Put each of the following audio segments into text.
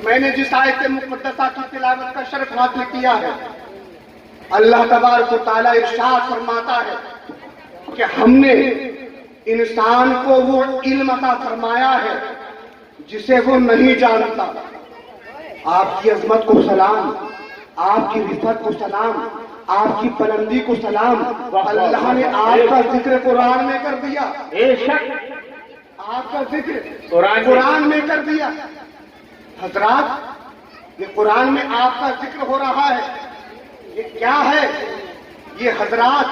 میں نے جس آیت مقدسہ کی تلاوت کا شرف حاصل کیا ہے، اللہ تبارک و تعالیٰ ارشاد فرماتا ہے کہ ہم نے انسان کو وہ علم عطا فرمایا ہے جسے وہ نہیں جانتا۔ آپ کی عظمت کو سلام، آپ کی رفعت کو سلام، آپ کی بلندی کو سلام۔ اللہ نے آپ کا ذکر قرآن میں کر دیا، بے شک آپ کا ذکر قرآن قرآن میں کر دیا۔ حضرات، یہ قرآن میں آپ کا ذکر ہو رہا ہے، یہ کیا ہے؟ یہ حضرات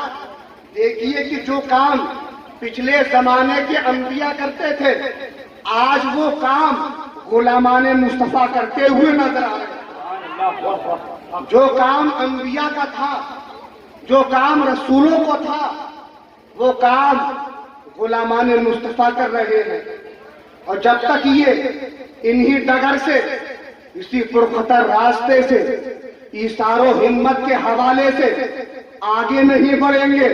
دیکھیے کہ جو کام پچھلے زمانے کے انبیاء کرتے تھے، آج وہ کام غلامان مصطفیٰ کرتے ہوئے نظر آ رہے ہیں۔ جو کام انبیاء کا تھا، جو کام رسولوں کو تھا، وہ کام غلامان مصطفیٰ کر رہے ہیں۔ اور جب تک یہ انہی ڈگر سے، اسی پرخطر راستے سے، ایثار و ہمت کے حوالے سے آگے نہیں بڑھیں گے،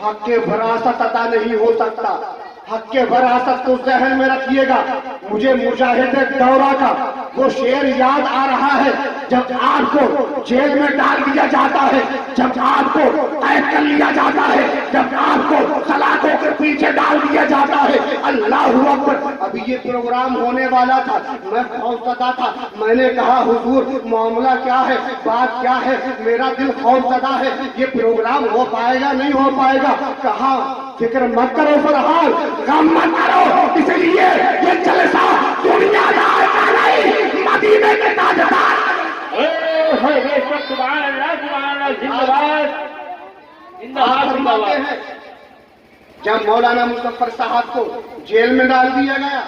حق کے وراثت عطا نہیں ہو سکتا۔ حق کے وراثت کو ذہن میں رکھیے گا۔ مجھے مجاہد دورہ کا وہ شعر یاد آ رہا ہے، جب آپ کو جیل میں ڈال دیا جاتا ہے، جب آپ کو قید کر لیا جاتا ہے، جب آپ کو سلاخوں کے پیچھے ڈال دیا جاتا ہے۔ اللہ اکبر! ابھی یہ پروگرام ہونے والا تھا، میں خوفزدہ تھا۔ میں نے کہا حضور معاملہ کیا ہے، بات کیا ہے؟ میرا دل خوفزدہ ہے، یہ پروگرام ہو پائے گا نہیں ہو پائے گا؟ کہا فکر مت کرو فرحال، غم مت کرو، اس لیے یہ جلسہ دنیا دار کا نہیں، مدینے کے تاجدار۔ بے شک سبحان اللہ زندہ باد زندہ باد زندہ باد۔ جب مولانا مظفر صاحب کو جیل میں ڈال دیا گیا،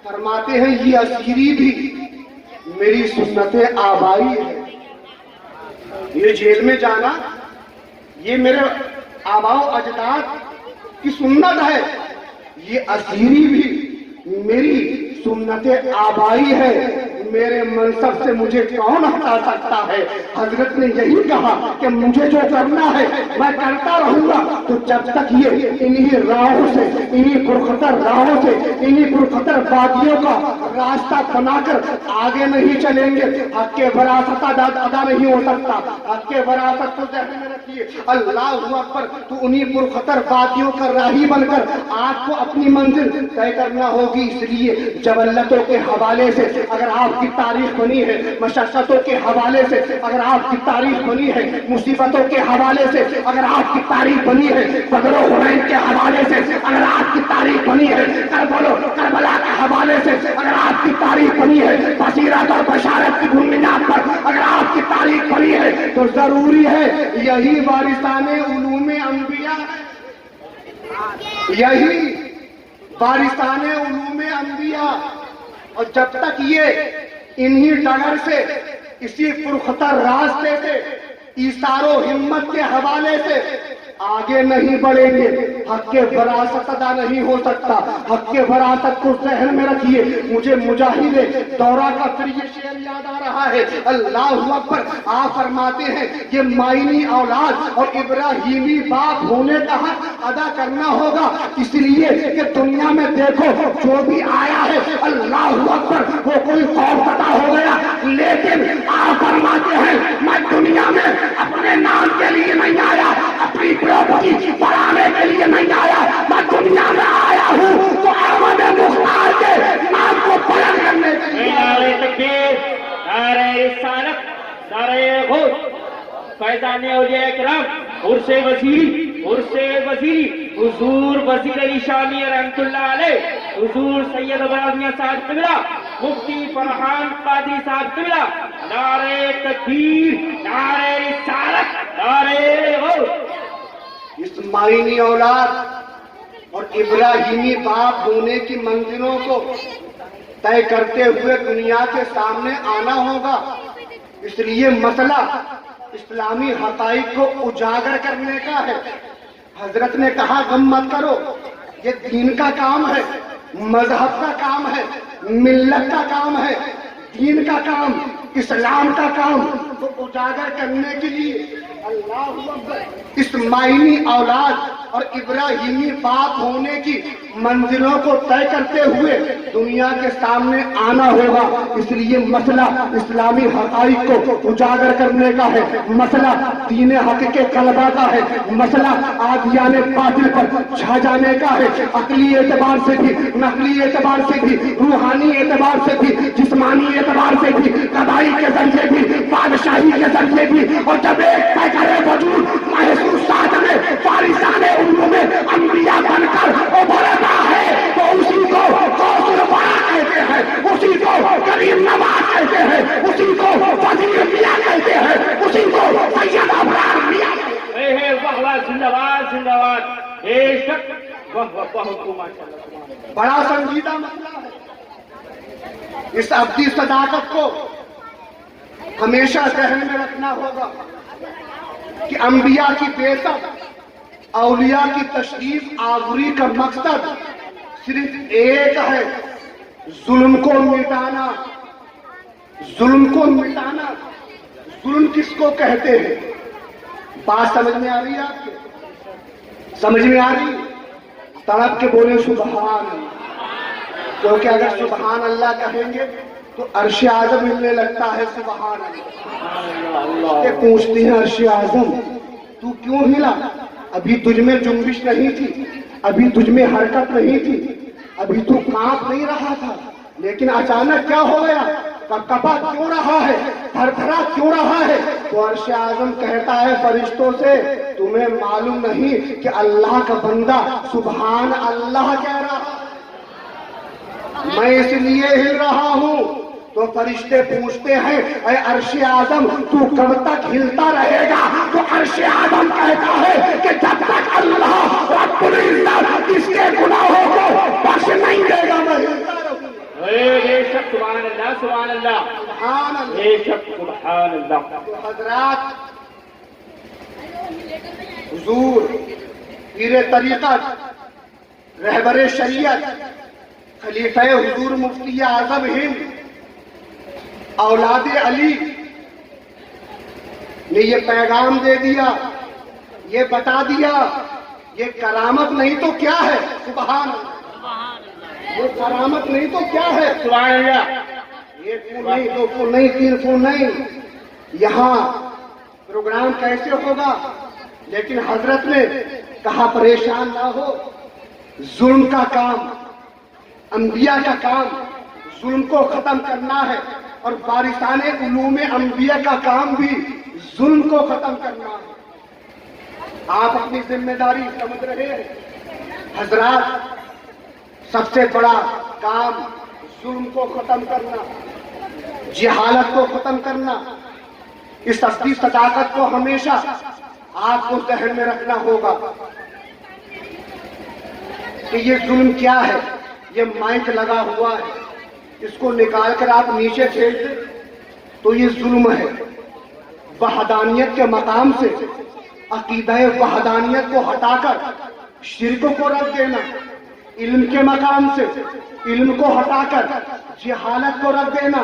فرماتے ہیں یہ اسیری بھی میری سنت آبائی ہے۔ یہ جیل میں جانا یہ میرے آباء و اجداد کی سنت ہے، یہ اسیری بھی میری سنت آبائی ہے۔ میرے منصب سے مجھے کون ہٹا سکتا ہے؟ حضرت نے یہی کہا کہ مجھے جو کرنا ہے میں کرتا رہوں گا۔ تو جب تک یہ انہی راہوں سے، انہی پرخطر راہوں سے، انہی پرخطر وادیوں کا راستہ بنا کر آگے نہیں چلیں گے، حق کے وراثت ادا نہیں ہو سکتا۔ حق کے وراثت کو ذہن میں رکھیے۔ اللہ اکبر! تو انہی پرخطر وادیوں کا راہی بن کر آپ کو اپنی منزل طے کرنا ہوگی۔ اس لیے جبلتوں کے حوالے سے اگر آپ کی تاریخ بنی ہے، مشقتوں کے حوالے سے اگر آپ کی تاریخ بنی ہے، مصیبتوں کے حوالے سے اگر آپ کی تاریخ بنی ہے، بدر و حنین کے حوالے سے اگر آپ کی تاریخ بنی ہے، کربلا کے حوالے سے اگر آپ کی تاریخ بنی ہے، بصیرت اور بشارت کی بنیاد پر اگر آپ کی تاریخ بنی ہے، تو ضروری ہے یہی وارثان علوم انبیاء، یہی وارثان علوم انبیاء۔ اور جب تک یہ انہی ڈگر سے، اسی پرخطر راستے سے، ایثار و ہمت کے حوالے سے آگے نہیں بڑھیں گے، حق کے وراثت ادا نہیں ہو سکتا۔ حق کے وراثت کو ذہن میں رکھیے۔ مجھے مجاہد دورہ کا پھر یہ شعر یاد آ رہا ہے، اللہ اکبر! آپ فرماتے ہیں یہ مائنی اولاد اور ابراہیمی باپ ہونے کا حق ادا کرنا ہوگا، اس لیے کہ دنیا میں دیکھو جو بھی آیا ہے، اللہ اکبر، وہ کوئی خوف زدہ ہو گیا، لیکن آپ فرماتے ہیں میں دنیا میں اپنے نام کے لیے نہیں آیا، اپنی پراپرٹی بڑھانے کے لیے نہیں آیا، میں دنیا میں آیا ہوں تو احمد مختار کے نام کو بلند کرنے کے لیے۔ نعرہ تکبیر، نعرہ رسالت، نعرہ غوث، فیضان اولیاء کرام، عرس وزیری حضور وزیر علی شامی رحمت اللہ علیہ، حضور سید ابراہیم صاحب قبلہ، مفتی فرحان قادری صاحب قبلہ، نعرہ تکبیر، نعرہ رسالت، نعرہ غوث۔ اس مائنی اولاد اور ابراہیمی باپ ہونے کی منزلوں کو طے کرتے ہوئے دنیا کے سامنے آنا ہوگا۔ اس لیے مسئلہ اسلامی حقائق کو اجاگر کرنے کا ہے۔ حضرت نے کہا غم مت کرو، یہ دین کا کام ہے، مذہب کا کام ہے، ملت کا کام ہے، دین کا کام، اسلام کا کام کو اجاگر کرنے کے لیے اسماعیلی اولاد اور ابراہیمی باپ ہونے کی منزلوں کو طے کرتے ہوئے دنیا کے سامنے آنا ہوگا. اس لیے مسئلہ اسلامی حقائق کو اجاگر کرنے کا ہے, مسئلہ دین حق کے غلبہ کا ہے, مسئلہ عادیان باطل پر چھا جانے کا ہے. عقلی اعتبار سے بھی, نقلی اعتبار سے بھی, روحانی اعتبار سے بھی, جسمانی اعتبار سے بھی, قضائی کے ذریعے بھی, بادشاہی کے ذریعے بھی, اور جب ایک پیکر وجود محسوسات میں فارسان علوم انبیاء بن کر ابھرتا ہے تو اسی کو غوث الورا کہتے ہیں, اسی کو کریم نواز کہتے ہیں, اسی کو وزیر میاں کہتے ہیں, اسی کو سید ابرار میاں. واہ واہ, زندہ باد زندہ باد, بے شک, واہ واہ واہ, ماشاءاللہ. بڑا سنجیدہ مسئلہ ہے. اس ابدی صداقت کو ہمیشہ ذہن میں رکھنا ہوگا کہ انبیاء کی بعثت, اولیاء کی تشریف آوری کا مقصد صرف ایک ہے, ظلم کو مٹانا. ظلم کو مٹانا. ظلم کس کو کہتے ہیں؟ بات سمجھ میں آ رہی ہے آپ کو؟ سمجھ میں آ رہی؟ تڑپ کے بولے سبحان اللہ, کیونکہ اگر سبحان اللہ کہیں گے تو عرش اعظم ملنے لگتا ہے. سبحان اللہ. یہ پوچھتے ہیں عرش اعظم تو کیوں ہلا؟ ابھی تجھ میں جنبش نہیں تھی, ابھی تجھ میں حرکت نہیں تھی, ابھی تو کانپ نہیں رہا تھا, لیکن اچانک کیا ہو گیا؟ کپا کیوں رہا ہے, تھر تھرا کیوں رہا ہے؟ تو عرش اعظم کہتا ہے فرشتوں سے, تمہیں معلوم نہیں کہ اللہ کا بندہ سبحان اللہ کہہ رہا ہے, میں اس لیے ہل رہا ہوں. تو فرشتے پوچھتے ہیں اے عرش اعظم تو کب تک ہلتا رہے گا؟ تو عرش اعظم کہتا ہے کہ جب تک اللہ رب العزت اس کے گناہوں کو بخش نہیں دے گا میں ہلتا رہوں. بے شک, سبحان اللہ سبحان اللہ سبحان اللہ. بے شک, سبحان اللہ. تو حضرات, حضور پیر طریقت, رہبر شریعت, خلیفہ حضور مفتی اعظم ہند, اولاد علی نے یہ پیغام دے دیا, یہ بتا دیا, یہ کرامت نہیں تو کیا ہے؟ سبحان اللہ. یہ کرامت نہیں تو کیا ہے؟ سبحان اللہ. ایک فون نہیں, دو فون نہیں, تین فون نہیں, یہاں پروگرام کیسے ہوگا؟ لیکن حضرت نے کہا پریشان نہ ہو, ظلم کا کام, انبیاء کا کام ظلم کو ختم کرنا ہے, اور وارثان علوم انبیاء کا کام بھی ظلم کو ختم کرنا ہے. آپ اپنی ذمہ داری سمجھ رہے ہیں حضرات؟ سب سے بڑا کام ظلم کو ختم کرنا, جہالت کو ختم کرنا. اس اصلی صداقت کو ہمیشہ آپ کو ذہن میں رکھنا ہوگا کہ یہ ظلم کیا ہے. یہ مائک لگا ہوا ہے, اس کو نکال کر آپ نیچے پھینک دیں تو یہ ظلم ہے. وحدانیت کے مقام سے عقیدہ وحدانیت کو ہٹا کر شرک کو رکھ دینا, علم کے مقام سے علم کو ہٹا کر جہالت کو رکھ دینا,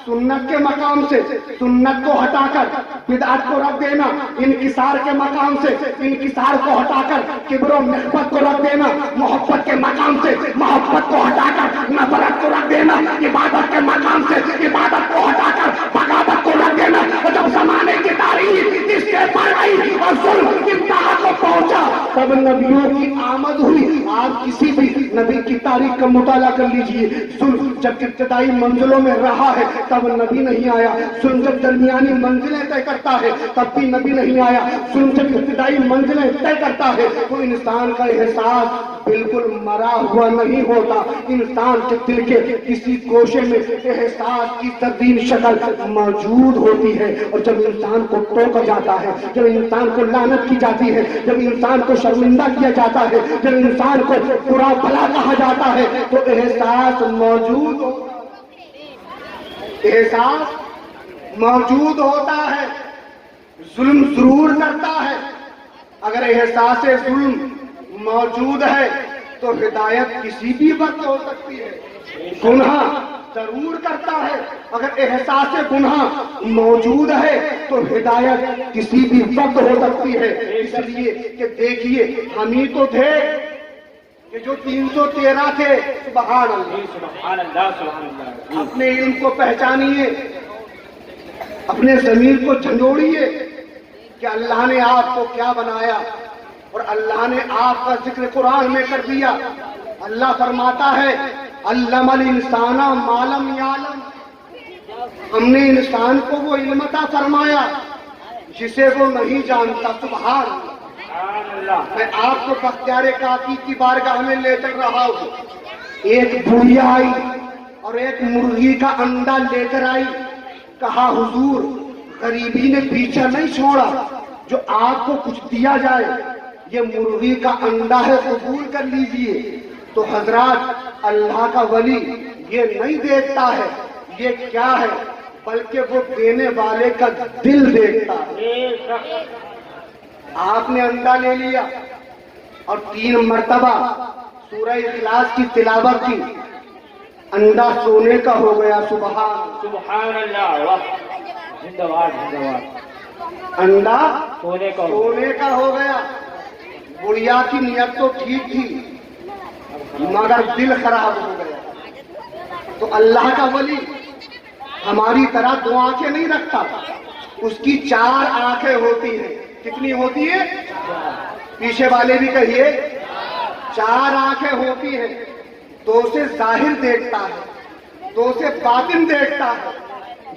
سنت کے مقام سے سنت کو ہٹا کر بدعت کو رکھ دینا, انکسار کے مقام سے انکسار کو ہٹا کر کبر و نخوت کو رکھ دینا, محبت کے مقام سے محبت کو ہٹا کر نفرت کو رکھ دینا, عبادت کے مقام سے عبادت کو ہٹا کر بغاوت کو رکھ دینا. اور جب زمانے کی تاریخ اس کے پر آئی اور ظلم انتہا کو پہنچا تب نبیوں کی آمد ہوئی. آپ کسی بھی نبی کی تاریخ کا مطالعہ کر لیجئے, ظلم جب ابتدائی منزلوں میں رہا ہے تب نبی نہیں آیا, ظلم جب درمیانی منزلیں طے کرتا ہے تب بھی نبی نہیں آیا, ظلم جب ابتدائی منزلیں طے کرتا ہے تو انسان کا احساس بالکل مرا ہوا نہیں ہوتا. انسان کے دل کے کسی گوشے میں احساس کی تبدیل شکل موجود ہوتی ہے, اور جب انسان کو ٹوکا جاتا ہے, جب انسان کو لعنت کی جاتی ہے, جب انسان کو شرمندہ کیا جاتا ہے, جب انسان کو برا بھلا کہا جاتا ہے تو احساس موجود ہوتا ہے. احساس موجود ہوتا ہے. ظلم ضرور کرتا ہے. اگر احساس ظلم موجود ہے تو ہدایت کسی بھی وقت ہو سکتی ہے, گناہ ضرور کرتا ہے. اگر احساس گناہ موجود ہے تو ہدایت کسی بھی وقت ہو سکتی ہے. اس لیے کہ دیکھیے ہم ہی تو تھے کہ جو 313 تھے. سبحان اللہ, سبحان اللہ, سبحان اللہ. اپنے علم کو پہچانیے, اپنے ضمیر کو جھنجھوڑیے کہ اللہ نے آپ کو کیا بنایا, اور اللہ نے آپ کا ذکر قرآن میں کر دیا. اللہ فرماتا ہے علم الانسان ما لم یعلم, ہم نے انسان کو وہ علم عطا فرمایا جسے وہ نہیں جانتا. سبحان اللہ. سبحان اللہ. میں آپ کو بختیار کافی کی بارگاہ میں لے کر رہا ہوں. ایک بڑھیا آئی اور ایک مرغی کا انڈا لے کر آئی. کہا حضور غریبی نے پیچھا نہیں چھوڑا, جو آپ کو کچھ دیا جائے یہ مرغی کا انڈا ہے, قبول کر لیجئے. تو حضرات اللہ کا ولی یہ نہیں دیکھتا ہے یہ کیا ہے, بلکہ وہ دینے والے کا دل دیکھتا ہے. آپ نے انڈا لے لیا اور 3 مرتبہ سورہ اخلاص کی تلاوت کی, انڈا سونے کا ہو گیا. سبحان اللہ. زندہ باد, زندہ باد. انڈا سونے کا سونے کا ہو گیا. بڑھیا کی نیت تو ٹھیک تھی مگر دل خراب ہو گیا. تو اللہ کا ولی ہماری طرح 2 آنکھیں نہیں رکھتا, اس کی 4 آنکھیں ہوتی ہیں. کتنی ہوتی ہے؟ پیچھے والے بھی کہیے 4 آنکھیں ہوتی ہیں. 2 سے ظاہر دیکھتا ہے, 2 سے باطن دیکھتا ہے.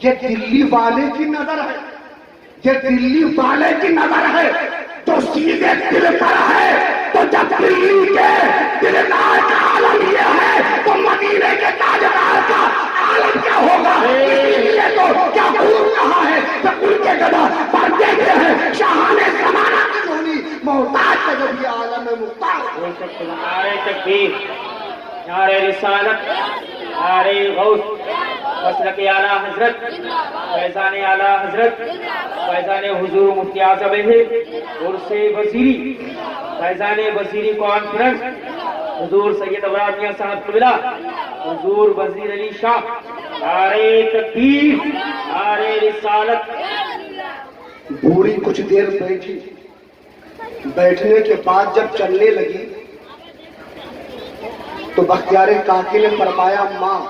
یہ دلی والے کی نظر ہے, یہ دلی والے کی نظر ہے تو سیدھے دل پر ہے. تو جب دلی کے دلدار کا عالم یہ ہے تو مدینے کے تاجدار کا عالم کیا ہوگا. اس لیے تو کیا خوب کہا ہے کہ ان کے گدا پر دیکھتے ہیں شاہان زمانہ کی دھونی محتاج کا جب یہ عالم محتاج. نعرہ تکبیر, نعرہ رسالت, نعرہ غوث, مسلک اعلیٰ حضرت, فیضان اعلیٰ حضرت, فیضان حضور مفتی اعظم عرس وزیری, فیضان وزیری کانفرنس, حضور سید ابراہیم میاں صاحب قبلہ, حضور وزیر علی شاہ. نعرہ تکبیر, نعرہ رسالت. بوڑھی کچھ دیر بیٹھی, بیٹھنے کے بعد جب چلنے لگی تو بختیار کاکی نے فرمایا ماں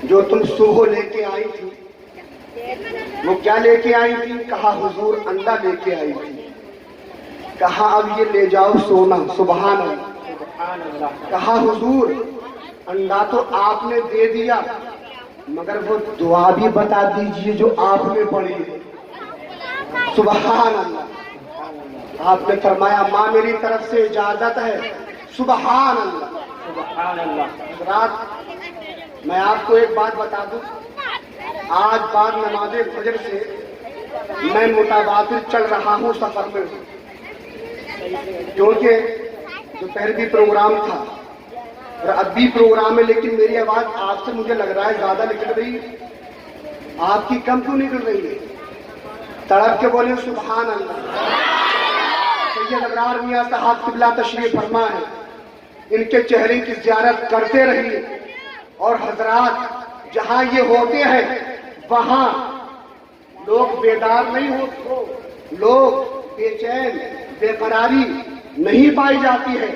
جو تم صبح لے کے آئی تھی وہ کیا لے کے آئی تھی؟ کہا حضور انڈا لے کے آئی تھی. کہا اب یہ لے جاؤ سونا. سبحان اللہ. کہا حضور انڈا تو آپ نے دے دیا مگر وہ دعا بھی بتا دیجئے جو آپ نے پڑھی ہے. سبحان اللہ. آپ نے فرمایا ماں میری طرف سے اجازت ہے. سبحان اللہ. سبحان اللہ. حضرات میں آپ کو ایک بات بتا دوں, آج بعد نماز فجر سے میں متواتر چل رہا ہوں سفر میں, کیونکہ دوپہر بھی پروگرام تھا اور اب بھی پروگرام ہے, لیکن میری آواز آپ سے مجھے لگ رہا ہے زیادہ نکل رہی ہے. آپ کی کم کیوں نکل رہی ہے؟ تڑپ کے بولے سبحان اللہ. سید ابرار میاں صاحب قبلہ تشریف فرما ہے, ان کے چہرے کی زیارت کرتے رہیے. اور حضرات جہاں یہ ہوتے ہیں وہاں لوگ بیدار نہیں ہوتے, لوگ بے چین بے قراری نہیں پائی جاتی ہے.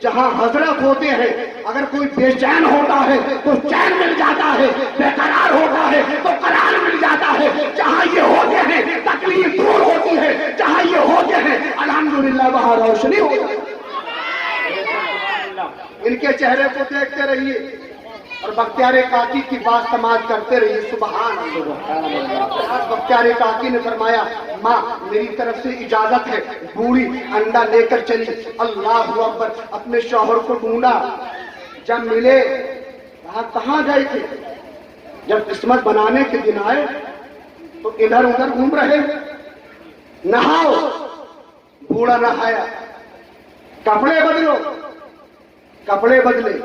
جہاں حضرت ہوتے ہیں اگر کوئی بے چین ہوتا ہے تو چین مل جاتا ہے, بے قرار ہوتا ہے تو قرار مل جاتا ہے. جہاں یہ ہوتے ہیں تکلیف دور ہوتی ہے, جہاں یہ ہوتے ہیں الحمدللہ وہاں روشنی ہو جاتی ہے. ان کے چہرے کو دیکھتے رہیے اور بختیار کاکی کی بات سماعت کرتے رہیے. سبحان اللہ. بختیار کاکی نے فرمایا ماں میری طرف سے اجازت ہے. بوڑھی انڈا لے کر چلی. اللہ اکبر. اپنے شوہر کو ڈھونڈا, جب ملے کہا کہاں گئے تھے؟ جب قسمت بنانے کے دن آئے تو ادھر ادھر گھوم رہے. نہاؤ, بوڑھا نہایا. کپڑے بدلو, کپڑے بدلے.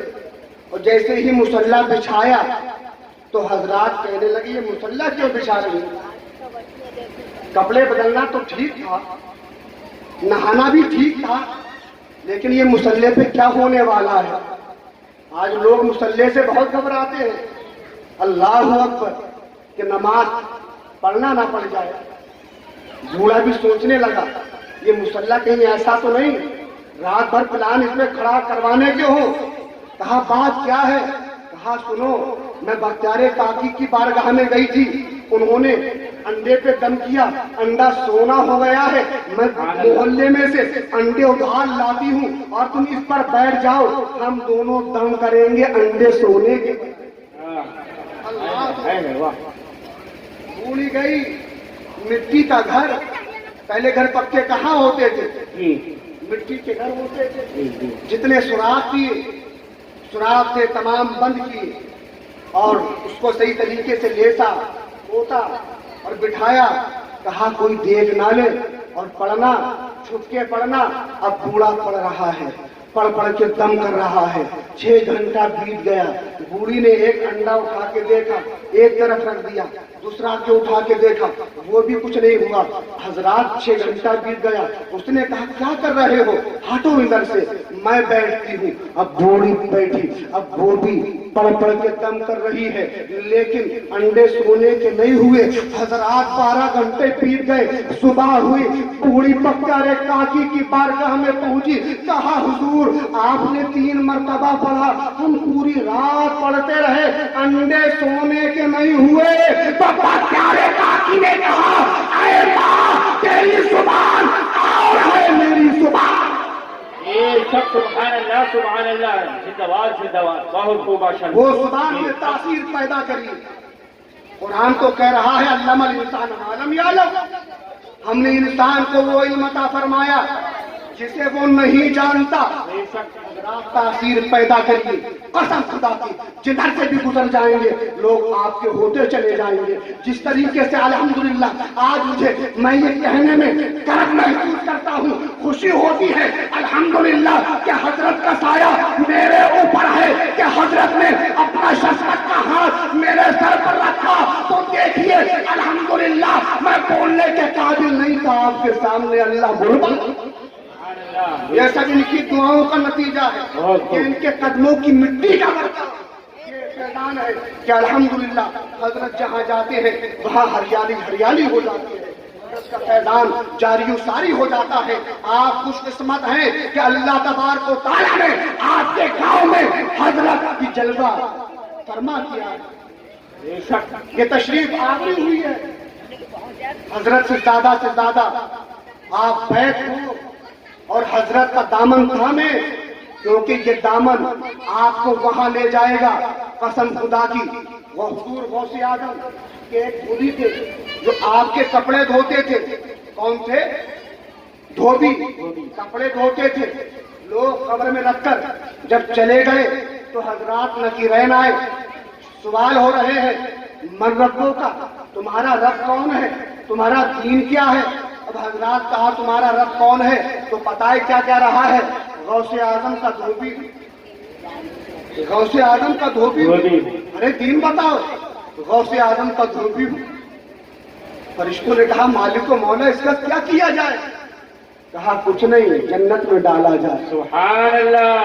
اور جیسے ہی مصلی بچھایا تو حضرات کہنے لگے یہ مصلی کیوں بچھا رہی ہے؟ کپڑے بدلنا تو ٹھیک تھا, نہانا بھی ٹھیک تھا, لیکن یہ مصلی پہ کیا ہونے والا ہے؟ آج لوگ مصلے سے بہت گھبراتے ہیں، اللہ اکبر کہ نماز پڑھنا نہ پڑ جائے۔ بوڑھا بھی سوچنے لگا یہ مصلہ کہیں ایسا تو نہیں رات بھر پلان اس میں کھڑا کروانے کے ہو۔ کہا بات کیا ہے؟ کہا سنو، میں بختیار کاکی کی بارگاہ میں گئی تھی، انہوں نے انڈے پہ دم کیا، انڈا سونا ہو گیا ہے، میں محلے میں سے انڈے ادھار لاتی ہوں اور تم اس پر بیٹھ جاؤ، ہم دونوں دم کریں گے انڈے سونے کے۔ بھولی گئی مٹی کا گھر، پہلے گھر پکے کہاں ہوتے تھے؟ مٹی کے گھر ہوتے تھے، جتنے سوراخ کیے سوراخ سے تمام بند کیے اور اس کو صحیح طریقے سے لیسا پوتا اور بٹھایا۔ کہا کوئی دیکھ نہ لے اور پڑھنا، چھپ کے پڑھنا۔ اب بوڑھا پڑھ رہا ہے، پڑھ پڑھ کے دم کر رہا ہے۔ 6 گھنٹہ بیت گیا، بوڑھی نے ایک انڈا اٹھا کے دیکھا، ایک طرف رکھ دیا، دوسرا کے اٹھا کے دیکھا، وہ بھی کچھ نہیں ہوا۔ حضرات 6 گھنٹہ بیت گیا، اس نے کہا کیا کر رہے ہو؟ ہٹو ادھر سے، میں بیٹھتی ہوں۔ اب بوڑھی بیٹھی، اب وہ بھی پڑھ پڑھ کے دم کر رہی ہے، لیکن انڈے سونے کے نہیں ہوئے۔ حضرات 12 گھنٹے بیت گئے، صبح ہوئی، بوڑھی بختیار کاکی کی بارگاہ میں پہنچی۔ کہا حضور آپ نے 3 مرتبہ پڑھا، ہم پوری رات پڑھتے رہے، انڈے سونے کے نہیں ہوئے۔ بختیار کاکی نے کہا اے ماں تیری زبان اور ہے میری زبان۔ سبحان اللہ سبحان اللہ، زندہ باد زندہ باد، بہت خوب ماشاء اللہ۔ وہ زبان میں تاثیر پیدا کری۔ قرآن تو کہہ رہا ہے علم الانسان ما لم یعلم، ہم نے انسان کو وہ علم عطا فرمایا جسے وہ نہیں جانتا۔ تاثیر پیدا کریے، قسم خدا کی جدھر سے بھی گزر جائیں گے لوگ آپ کے ہوتے چلے جائیں گے۔ جس طریقے سے الحمدللہ آج مجھے میں یہ کہنے میں گرو محسوس کرتا ہوں، خوشی ہوتی ہے الحمدللہ کہ حضرت کا سایہ میرے اوپر ہے، کہ حضرت نے اپنا شفقت کا ہاتھ میرے سر پر رکھا۔ تو دیکھیے الحمدللہ میں بولنے کے قابل نہیں تھا، آپ کے سامنے اللہ بول۔ یہ سب ان کی دعاؤں کا نتیجہ ہے، کہ ان کے قدموں کی مٹی کا برکت۔ یہ فیضان ہے کہ الحمدللہ حضرت جہاں جاتے ہیں وہاں ہریالی ہریالی ہو جاتی ہے، حضرت کا فیضان جاری و ساری ہو جاتا ہے۔ آپ خوش قسمت ہیں کہ اللہ تبارک و تعالیٰ نے آپ کے گاؤں میں حضرت کی جلوہ فرما کیا ہے۔ یہ تشریف آوری ہوئی ہے، حضرت سے زیادہ آپ بیٹھ ہو اور حضرت کا دامن تھامے، کیونکہ یہ دامن آپ کو وہاں لے جائے گا۔ قسم خدا کی، وہ حضور غوث اعظم کے ایک بھولی تھے جو آپ کے کپڑے دھوتے تھے۔ کون تھے؟ دھوبی، کپڑے دھوتے تھے۔ لوگ قبر میں رکھ کر جب چلے گئے تو حضرات نکیرین آئے، سوال ہو رہے ہیں من ربوں کا، تمہارا رب کون ہے، تمہارا دین کیا ہے؟ اب حضرات کہا تمہارا رب کون ہے؟ تو پتہ ہے کیا کہہ رہا ہے؟ غوث اعظم کا دھوبی، غوث اعظم کا دھوبی۔ ارے دین بتاؤ، غوث اعظم کا دھوبی۔ فرشتوں نے کہا مالک و مولا اس کا کیا کیا جائے؟ کہا کچھ نہیں، جنت میں ڈالا جائے۔ سبحان اللہ،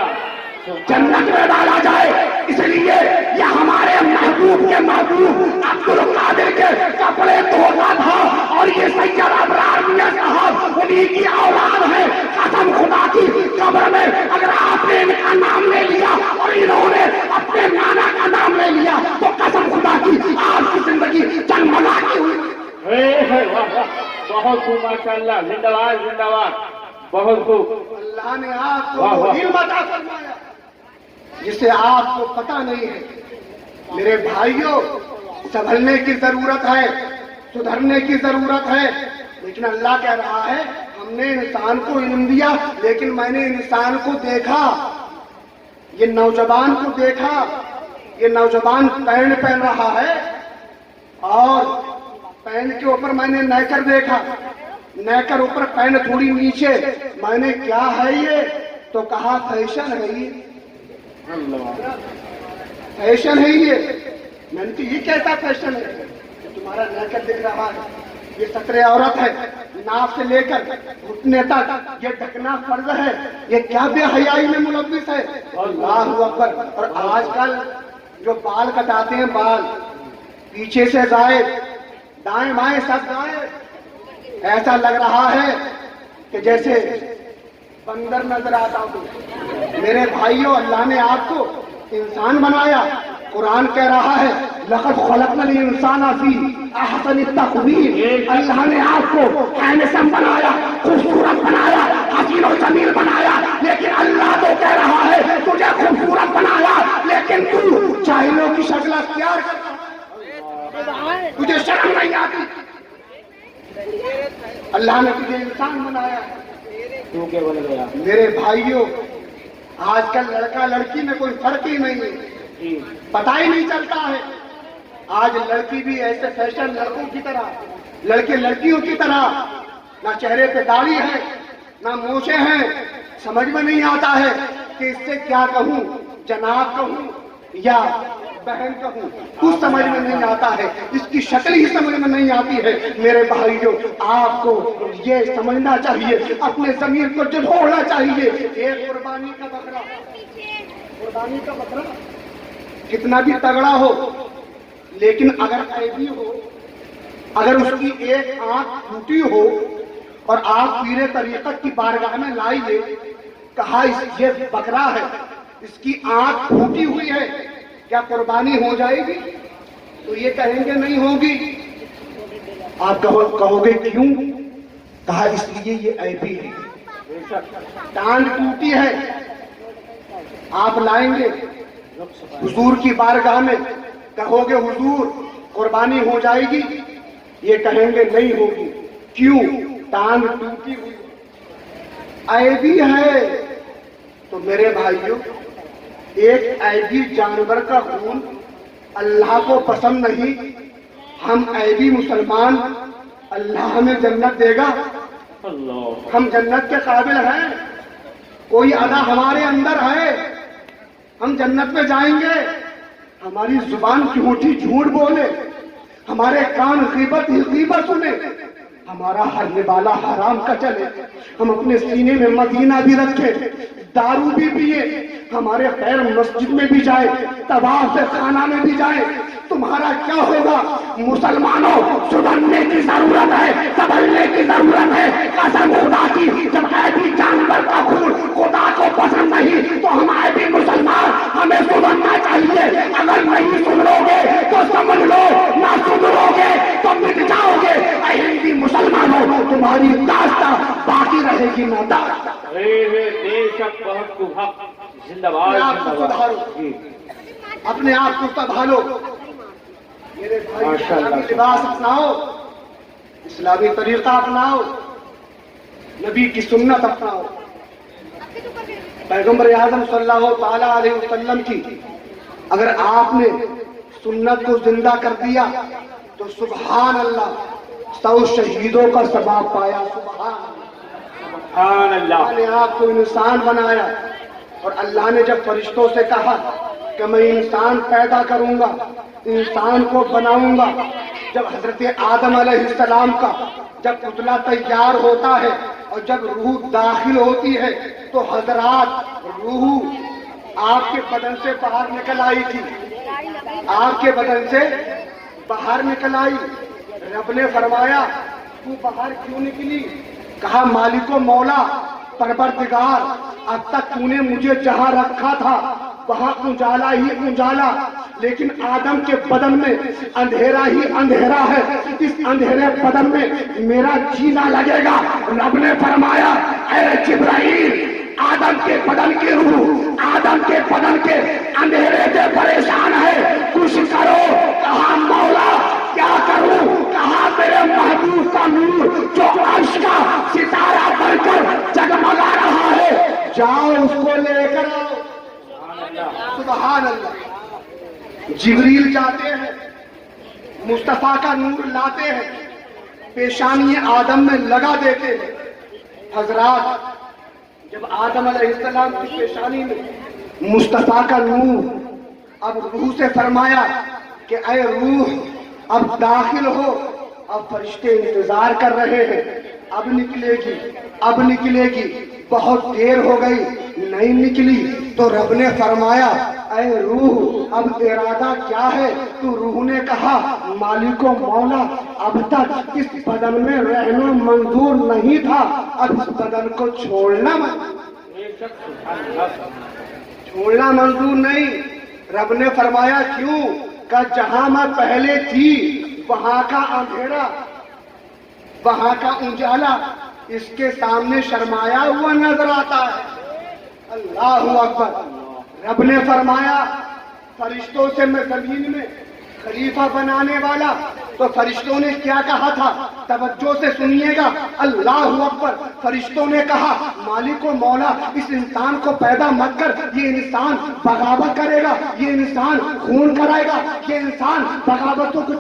جنت میں ڈالا جائے۔ اس لیے یہ ہمارے محبوب کے محبوب عبد القادر کے کپڑے دھوتا تھا، اور یہ سید ابرار میاں صاحب انہیں کی اولاد ہے۔ قسم خدا کی، قبر میں اگر آپ نے ان کا نام لے لیا اور انہوں نے اپنے نانا کا نام لے لیا تو قسم خدا کی آپ کی زندگی جنگلا کی ہوئی۔ بہت خوب ماشاء اللہ، زندہ باد زندہ باد، بہت خوب۔ اللہ نے آپ کو وہ علم عطا فرمایا جسے آپ کو پتہ نہیں ہے۔ میرے بھائیوں، سنبھلنے کی ضرورت ہے، سدھرنے کی ضرورت ہے، لیکن اللہ کہہ رہا ہے ہم نے انسان کو علم دیا، لیکن میں نے انسان کو دیکھا، یہ نوجوان کو دیکھا، یہ نوجوان پینٹ پہن رہا ہے اور پینٹ کے اوپر میں نے نیکر دیکھا، نیکر اوپر پینٹ تھوڑی نیچے، میں نے کیا ہے یہ؟ تو کہا فیشن ہے، یہ فیشن ہے۔ یہ میں نے کہا یہ کیسا فیشن ہے کہ تمہارا نیکر دکھ رہا ہے؟ یہ سطر عورت ہے، ناف سے لے کر گھٹنے تک یہ ڈھکنا فرض ہے، یہ کیا بے حیائی میں ملوث ہے. اللہ اکبر. اور آج کل جو بال کٹاتے ہیں، بال پیچھے سے زائد، دائیں بائیں سب زائد، ایسا لگ رہا ہے کہ جیسے بندر نظر آتا ہوں. میرے بھائیوں، اللہ نے آپ کو انسان بنایا. قرآن کہہ رہا ہے لقد خلقنا الانسان فی احسن تقویم. اللہ نے آپ کو ہینڈسم بنایا، خوبصورت بنایا، حسین و جمیل بنایا. لیکن اللہ تو کہہ رہا ہے تجھے خوبصورت بنایا لیکن تو جاہلوں کی شکل اختیار کرتا ہے، تجھے شرم نہیں آتی. اللہ نے تجھے انسان بنایا. تو کیا بول گیا؟ میرے بھائیوں، آج کل لڑکا لڑکی میں کوئی فرق ہی نہیں ہے، پتہ ہی نہیں چلتا ہے. آج لڑکی بھی ایسے فیشن لڑکوں کی طرح، لڑکے لڑکیوں کی طرح، نہ چہرے پہ داڑھی ہے نہ مونچھیں ہیں. سمجھ میں نہیں آتا ہے کہ اس سے کیا کہوں، جناب کہوں یا بہن کہوں. کچھ سمجھ میں نہیں آتا ہے، اس کی شکل ہی سمجھ میں نہیں آتی ہے. میرے بھائیوں، آپ کو یہ سمجھنا چاہیے، اپنے ضمیر کو جھنجھوڑنا چاہیے. ایک قربانی کا بکرا کتنا بھی تگڑا ہو، لیکن اگر عیبی ہو، اگر اس کی ایک آنکھ ٹوٹی ہو اور آپ پیر طریقت کی بارگاہ میں لائیے، کہا یہ بکرا ہے، اس کی آنکھ ٹوٹی ہوئی ہے، کیا قربانی ہو جائے گی؟ تو یہ کہیں گے نہیں ہوگی. آپ کہو گے کیوں؟ کہا اس لیے یہ عیبی ہے. ٹانگ ٹوٹی ہے، آپ لائیں گے حضور کی بارگاہ میں، کہو گے حضور قربانی ہو جائے گی؟ یہ کہیں گے نہیں ہوگی. کیوں؟ ٹانگ ٹوٹی ہوئی عیبی ہے. تو میرے بھائیوں، ایک عیبی جانور کا خون اللہ کو پسند نہیں. ہم عیبی مسلمان، اللہ ہمیں جنت دے گا؟ ہم جنت کے قابل ہیں؟ کوئی ادا ہمارے اندر ہے؟ ہم جنت میں جائیں گے؟ ہماری زبان جھوٹی جھوٹ بولے، ہمارے کان غیبت ہی غیبت سنے، ہمارا ہر نوالا حرام کا چلے، ہم اپنے سینے میں مدینہ بھی رکھے، دارو بھی پیے، ہمارے خیر مسجد میں بھی جائے، طواف خانہ میں بھی جائے، تمہارا کیا ہوگا؟ مسلمانوں، سدھرنے کی ضرورت ہے، سنبھلنے کی ضرورت ہے. قسم خدا کی، جب عیبی جانور کا خون خدا کو پسند نہیں تو ہم عیبی مسلمان، ہمیں سدھرنا چاہیے. اگر نہیں سدھرو گے تو سمجھ لو، نہ سدھرو گے تو مٹ جاؤ گے. عیبی مسلمانوں، تمہاری داستاں باقی رہے گی نہ داستاں. زندہ باد. اپنے آپ کو سنبھالو. میرے بھائی، اسلامی لباس اپناؤ، اسلامی طریقہ اپناؤ، نبی کی سنت اپناؤ. پیغمبر اعظم صلی اللہ تعالی علیہ وسلم کی اگر آپ نے سنت کو زندہ کر دیا تو سبحان اللہ، 100 شہیدوں کا ثواب پایا. سبحان اللہ. اللہ نے آپ کو انسان بنایا، اور اللہ نے جب فرشتوں سے کہا کہ میں انسان پیدا کروں گا، انسان کو بناؤں گا، جب حضرت آدم علیہ السلام کا جب پتلا تیار ہوتا ہے اور جب روح داخل ہوتی ہے تو حضرات روح آپ کے بدن سے باہر نکل آئی تھی، آپ کے بدن سے باہر نکل آئی. رب نے فرمایا تو باہر کیوں نکلی؟ کہا مالک و مولا، پروردگار، اب تک تو نے مجھے جہاں رکھا تھا وہاں اجالا ہی اجالا، لیکن آدم کے بدن میں اندھیرا ہی اندھیرا ہے، اس اندھیرے بدن میں میرا جینا لگے گا. رب نے فرمایا اے جبرائیل، آدم کے بدن کی روح آدم کے بدن کے اندھیرے سے پریشان ہے، کچھ کرو. کہا مولا کیا کروں؟ کہا میرے محبوب کا نور جو عرش کا ستارہ بن کر جگمگا رہا ہے، جاؤ اس کو لے کر آؤ. سبحان اللہ. جبریل جاتے ہیں، مصطفیٰ کا نور لاتے ہیں، پیشانی آدم میں لگا دیتے ہیں. حضرات، جب آدم علیہ السلام کی پیشانی میں مصطفیٰ کا نور، اب روح سے فرمایا کہ اے روح اب داخل ہو. اب فرشتے انتظار کر رہے ہیں، اب نکلے گی، اب نکلے گی، بہت دیر ہو گئی نہیں نکلی تو رب نے فرمایا اے روح اب ارادہ کیا ہے؟ تو روح نے کہا مالک و مولا اب تک اس بدن میں رہنا منظور نہیں تھا، اب اس بدن کو چھوڑنا منظور نہیں۔ رب نے فرمایا کیوں؟ کہ جہاں میں پہلے تھی وہاں کا اندھیرا، وہاں کا اجالا اس کے سامنے شرمایا ہوا نظر آتا ہے۔ اللہ اکبر۔ رب نے فرمایا فرشتوں سے میں زمین میں خلیفہ بنانے والا، تو فرشتوں نے کیا کہا تھا؟ توجہ سے سنیے گا، اللہ اکبر۔ فرشتوں نے کہا مالک و مولا اس انسان کو پیدا مت کر، یہ انسان بغاوت کرے گا، یہ انسان خون کرائے گا، یہ انسان بغاوتوں کو